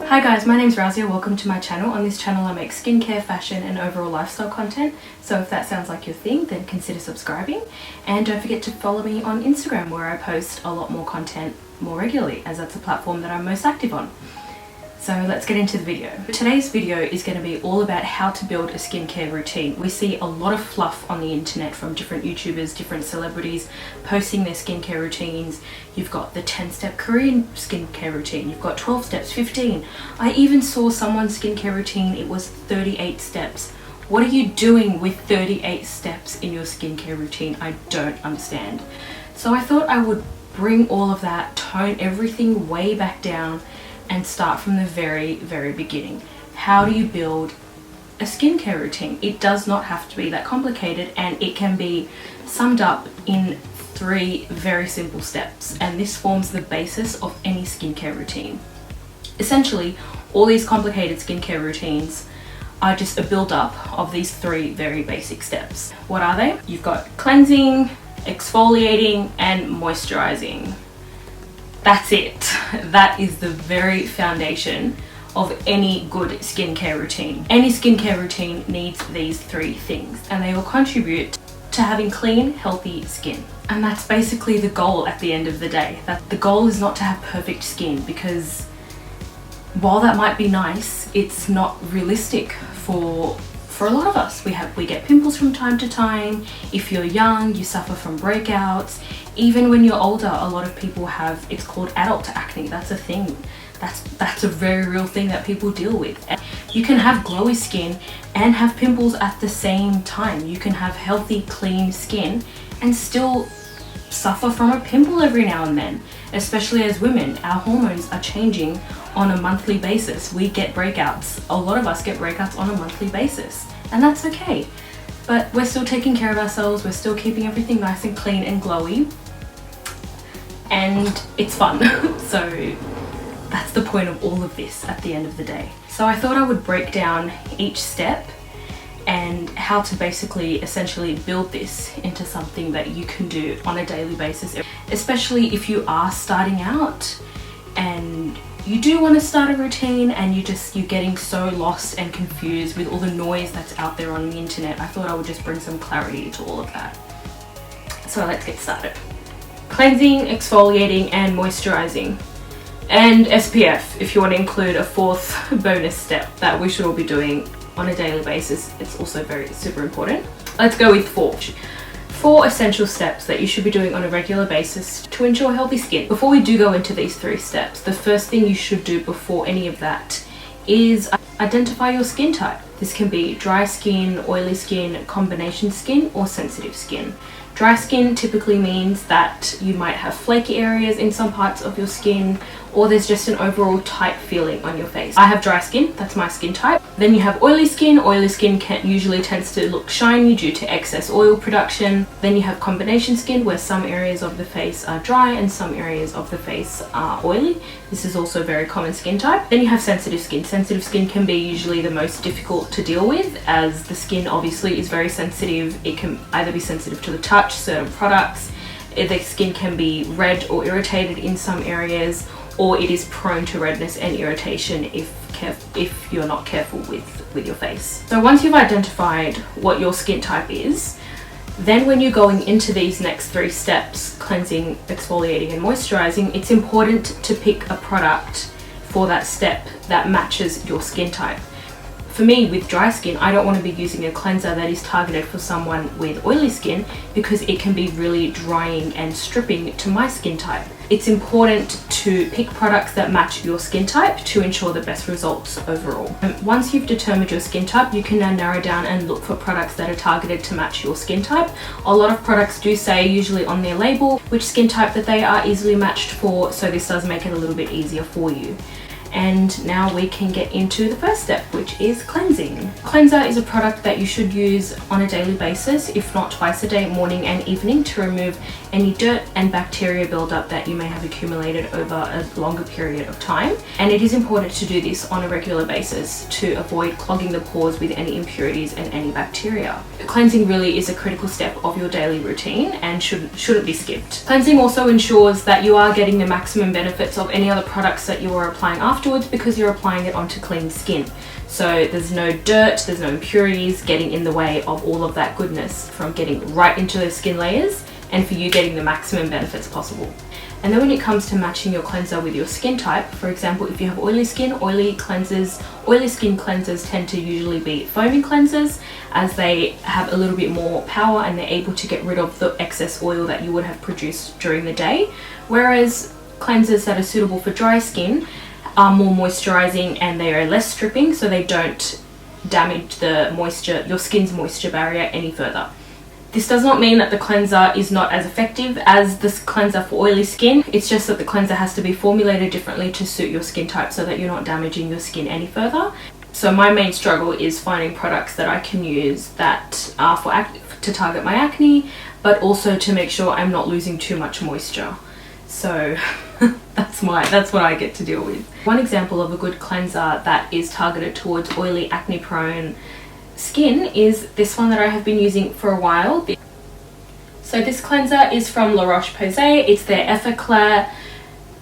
Hi guys, my name's Razia. Welcome to my channel. On this channel I make skincare, fashion and overall lifestyle content. So if that sounds like your thing, then consider subscribing. And don't forget to follow me on Instagram, where I post a lot more content more regularly, as that's a platform that I'm most active on. So let's get into the video. Today's video is going to be all about how to build a skincare routine. We see a lot of fluff on the internet from different YouTubers, different celebrities posting their skincare routines. You've got the 10-step Korean skincare routine, you've got 12 steps, 15. I even saw someone's skincare routine, it was 38 steps. What are you doing with 38 steps in your skincare routine? I don't understand. So I thought I would bring all of that, tone everything way back down, and start from the very beginning. How do you build a skincare routine? It does not have to be that complicated, and it can be summed up in 3 very simple steps, and this forms the basis of any skincare routine. Essentially, all these complicated skincare routines are just a build-up of these 3 very basic steps. What are they? You've got cleansing, exfoliating and moisturizing. That's it. That is the very foundation of any good skincare routine. Any skincare routine needs these 3 things, and they will contribute to having clean, healthy skin. And that's basically the goal at the end of the day. That the goal is not to have perfect skin, because while that might be nice, it's not realistic for a lot of us. We get pimples from time to time. If you're young, you suffer from breakouts. Even when you're older, a lot of people have, it's called adult acne. That's a thing. That's a very real thing that people deal with. And you can have glowy skin and have pimples at the same time. You can have healthy, clean skin and still suffer from a pimple every now and then. Especially as women, our hormones are changing on a monthly basis. We get breakouts. A lot of us get breakouts on a monthly basis, and that's okay. But we're still taking care of ourselves, we're still keeping everything nice and clean and glowy, and it's fun. So that's the point of all of this at the end of the day. So I thought I would break down each step and how to basically essentially build this into something that you can do on a daily basis, especially if you are starting out and you do want to start a routine and you're getting so lost and confused with all the noise that's out there on the internet. I thought I would just bring some clarity to all of that. So let's get started. Cleansing, exfoliating and moisturizing, and SPF if you want to include a 4th bonus step that we should all be doing on a daily basis. It's also super important. Let's go with 4 essential steps that you should be doing on a regular basis to ensure healthy skin. Before we do go into these 3 steps, the first thing you should do before any of that is identify your skin type. This can be dry skin, oily skin, combination skin or sensitive skin. Dry skin typically means that you might have flaky areas in some parts of your skin, or there's just an overall tight feeling on your face. I have dry skin, that's my skin type. Then you have oily skin. Oily skin usually tends to look shiny due to excess oil production. Then you have combination skin, where some areas of the face are dry and some areas of the face are oily. This is also a very common skin type. Then you have sensitive skin. Sensitive skin can be usually the most difficult to deal with, as the skin obviously is very sensitive. It can either be sensitive to the touch, certain products. The skin can be red or irritated in some areas, or it is prone to redness and irritation if you're not careful with your face. So once you've identified what your skin type is, then when you're going into these next 3 steps, cleansing, exfoliating and moisturizing, it's important to pick a product for that step that matches your skin type. For me, with dry skin, I don't want to be using a cleanser that is targeted for someone with oily skin, because it can be really drying and stripping to my skin type. It's important to pick products that match your skin type to ensure the best results overall. And once you've determined your skin type, you can now narrow down and look for products that are targeted to match your skin type. A lot of products do say, usually on their label, which skin type that they are easily matched for, so this does make it a little bit easier for you. And now we can get into the first step, which is cleansing. Cleanser is a product that you should use on a daily basis, if not twice a day, morning and evening, to remove any dirt and bacteria buildup that you may have accumulated over a longer period of time. And it is important to do this on a regular basis to avoid clogging the pores with any impurities and any bacteria. Cleansing really is a critical step of your daily routine and shouldn't be skipped. Cleansing also ensures that you are getting the maximum benefits of any other products that you are applying after afterwards because you're applying it onto clean skin. So there's no dirt, there's no impurities getting in the way of all of that goodness from getting right into those skin layers, and for you getting the maximum benefits possible. And then when it comes to matching your cleanser with your skin type, for example, if you have oily skin, oily skin cleansers tend to usually be foaming cleansers, as they have a little bit more power and they're able to get rid of the excess oil that you would have produced during the day. Whereas cleansers that are suitable for dry skin are more moisturizing and they are less stripping, so they don't damage the moisture, your skin's moisture barrier any further. This does not mean that the cleanser is not as effective as this cleanser for oily skin. It's just that the cleanser has to be formulated differently to suit your skin type so that you're not damaging your skin any further. So my main struggle is finding products that I can use that are to target my acne, but also to make sure I'm not losing too much moisture. So that's what I get to deal with. One example of a good cleanser that is targeted towards oily, acne prone skin is this one that I have been using for a while. So this cleanser is from Roche Posay. It's their Effaclar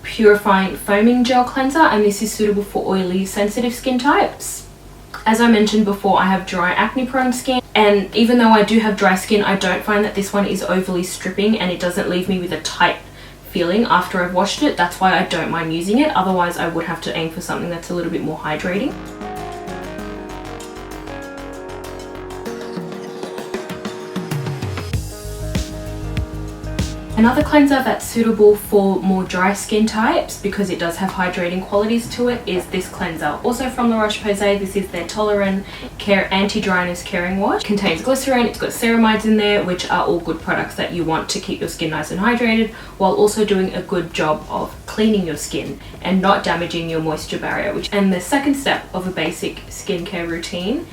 Purifying Foaming Gel Cleanser, and this is suitable for oily, sensitive skin types. As I mentioned before, I have dry, acne prone skin, and even though I do have dry skin, I don't find that this one is overly stripping and it doesn't leave me with a tight feeling after I've washed it. That's why I don't mind using it. Otherwise I would have to aim for something that's a little bit more hydrating. Another cleanser that's suitable for more dry skin types, because it does have hydrating qualities to it, is this cleanser. Also from La Roche-Posay, this is their Tolerant Care Anti-Dryness Caring Wash. It contains glycerin, it's got ceramides in there, which are all good products that you want to keep your skin nice and hydrated, while also doing a good job of cleaning your skin and not damaging your moisture barrier. And the second step of a basic skincare routine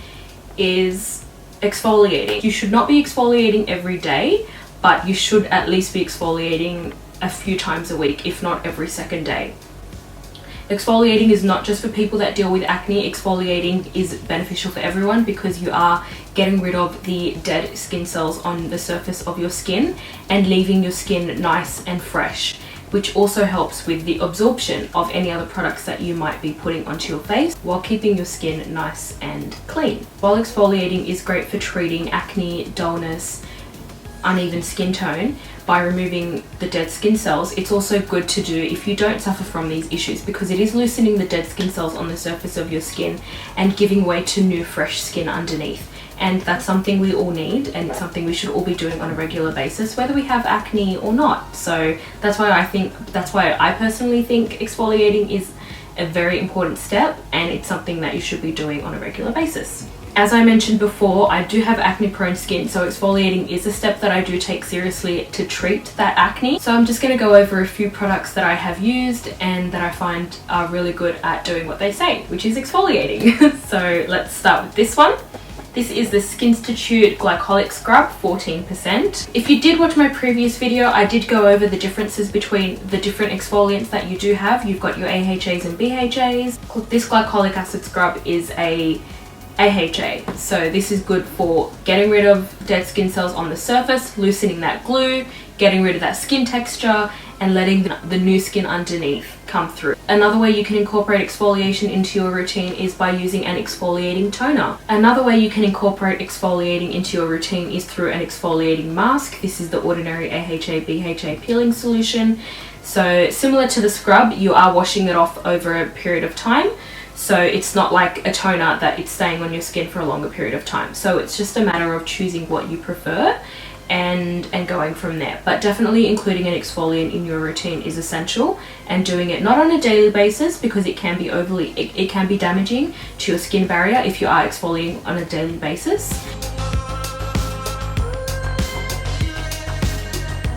is exfoliating. You should not be exfoliating every day, but you should at least be exfoliating a few times a week, if not every second day. Exfoliating is not just for people that deal with acne. Exfoliating is beneficial for everyone because you are getting rid of the dead skin cells on the surface of your skin and leaving your skin nice and fresh, which also helps with the absorption of any other products that you might be putting onto your face while keeping your skin nice and clean. While exfoliating is great for treating acne, dullness, uneven skin tone by removing the dead skin cells, it's also good to do if you don't suffer from these issues, because it is loosening the dead skin cells on the surface of your skin and giving way to new fresh skin underneath. And that's something we all need, and it's something we should all be doing on a regular basis, whether we have acne or not. So that's why I personally think exfoliating is a very important step, and it's something that you should be doing on a regular basis. As I mentioned before, I do have acne prone skin, so exfoliating is a step that I do take seriously to treat that acne. So I'm just going to go over a few products that I have used and that I find are really good at doing what they say, which is exfoliating. So let's start with this one. This is the Skinstitute Glycolic Scrub 14%. If you did watch my previous video, I did go over the differences between the different exfoliants that you do have. You've got your AHAs and BHAs. This glycolic acid scrub is a AHA, so this is good for getting rid of dead skin cells on the surface, loosening that glue, getting rid of that skin texture, and letting the new skin underneath come through. Another way you can incorporate exfoliation into your routine is by using an exfoliating toner. Another way you can incorporate exfoliating into your routine is through an exfoliating mask. This is the ordinary AHA BHA peeling solution. So similar to the scrub, you are washing it off over a period of time. So it's not like a toner that it's staying on your skin for a longer period of time. So it's just a matter of choosing what you prefer and going from there. But definitely including an exfoliant in your routine is essential, and doing it not on a daily basis, because it can be it can be damaging to your skin barrier if you are exfoliating on a daily basis.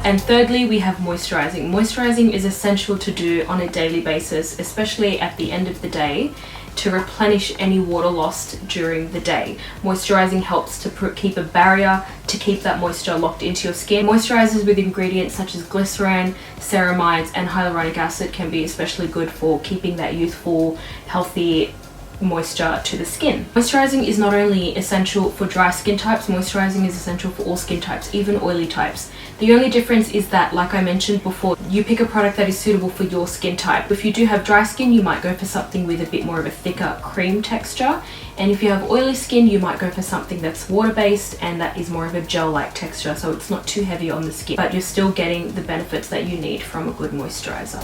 And thirdly, we have moisturizing. Moisturizing is essential to do on a daily basis, especially at the end of the day, to replenish any water lost during the day. Moisturizing helps to keep a barrier, to keep that moisture locked into your skin. Moisturizers with ingredients such as glycerin, ceramides, and hyaluronic acid can be especially good for keeping that youthful, healthy moisture to the skin. Moisturizing is not only essential for dry skin types, moisturizing is essential for all skin types, even oily types. The only difference is that, like I mentioned before, you pick a product that is suitable for your skin type. If you do have dry skin, you might go for something with a bit more of a thicker cream texture. And if you have oily skin, you might go for something that's water-based and that is more of a gel-like texture, so it's not too heavy on the skin, but you're still getting the benefits that you need from a good moisturizer.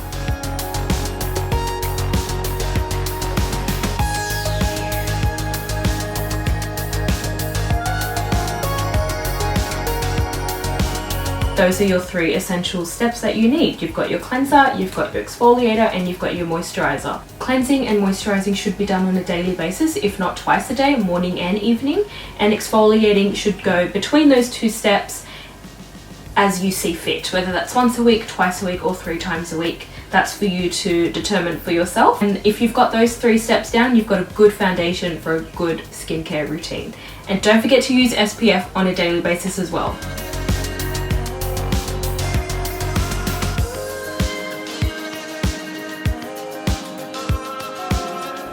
Those are your 3 essential steps that you need. You've got your cleanser, you've got your exfoliator, and you've got your moisturizer. Cleansing and moisturizing should be done on a daily basis, if not twice a day, morning and evening. And exfoliating should go between those 2 steps as you see fit, whether that's once a week, twice a week, or 3 times a week. That's for you to determine for yourself. And if you've got those 3 steps down, you've got a good foundation for a good skincare routine. And don't forget to use SPF on a daily basis as well.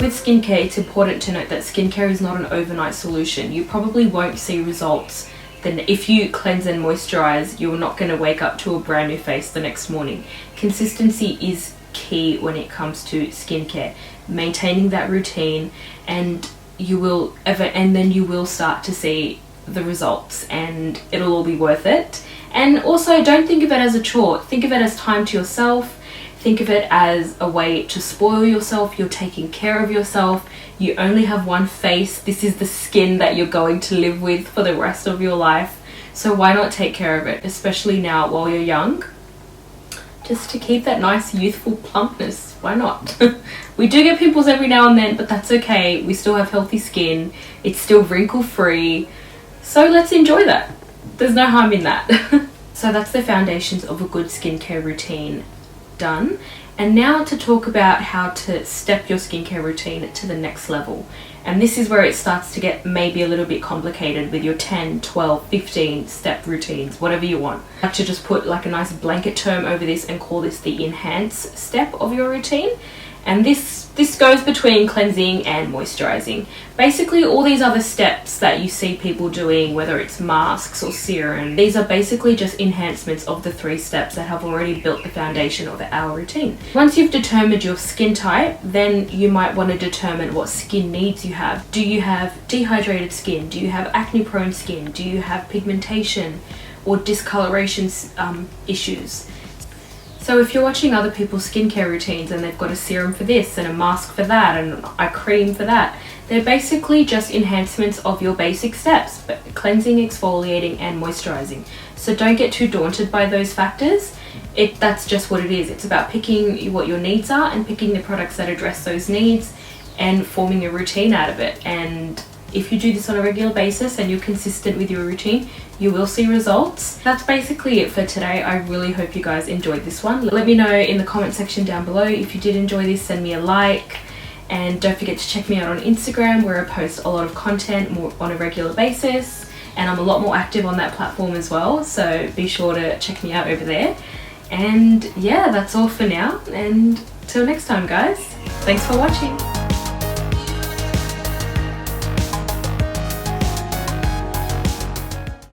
With skincare, it's important to note that skincare is not an overnight solution. You probably won't see results. Then if you cleanse and moisturize, you're not going to wake up to a brand new face the next morning. Consistency is key when it comes to skincare. Maintaining that routine, and then you will start to see the results, and it'll all be worth it. And also, don't think of it as a chore. Think of it as time to yourself. Think of it as a way to spoil yourself. You're taking care of yourself. You only have one face. This is the skin that you're going to live with for the rest of your life. So why not take care of it, especially now while you're young? Just to keep that nice youthful plumpness. Why not? We do get pimples every now and then, but that's okay. We still have healthy skin. It's still wrinkle free. So let's enjoy that. There's no harm in that. So that's the foundations of a good skincare routine done. And now to talk about how to step your skincare routine to the next level. And this is where it starts to get maybe a little bit complicated with your 10, 12, 15 step routines, whatever you want. I like to just put like a nice blanket term over this and call this the enhance step of your routine. And this goes between cleansing and moisturizing. Basically, all these other steps that you see people doing, whether it's masks or serum, these are basically just enhancements of the 3 steps that have already built the foundation of our routine. Once you've determined your skin type, then you might want to determine what skin needs you have. Do you have dehydrated skin? Do you have acne-prone skin? Do you have pigmentation or discoloration issues? So if you're watching other people's skincare routines and they've got a serum for this and a mask for that and a cream for that, they're basically just enhancements of your basic steps, but cleansing, exfoliating, and moisturizing. So don't get too daunted by those factors. That's just what it is. It's about picking what your needs are and picking the products that address those needs and forming a routine out of it. And if you do this on a regular basis and you're consistent with your routine, you will see results. That's basically it for today. I really hope you guys enjoyed this one. Let me know in the comment section down below. If you did enjoy this, send me a like. And don't forget to check me out on Instagram, where I post a lot of content more on a regular basis. And I'm a lot more active on that platform as well. So be sure to check me out over there. And yeah, that's all for now. And till next time, guys. Thanks for watching.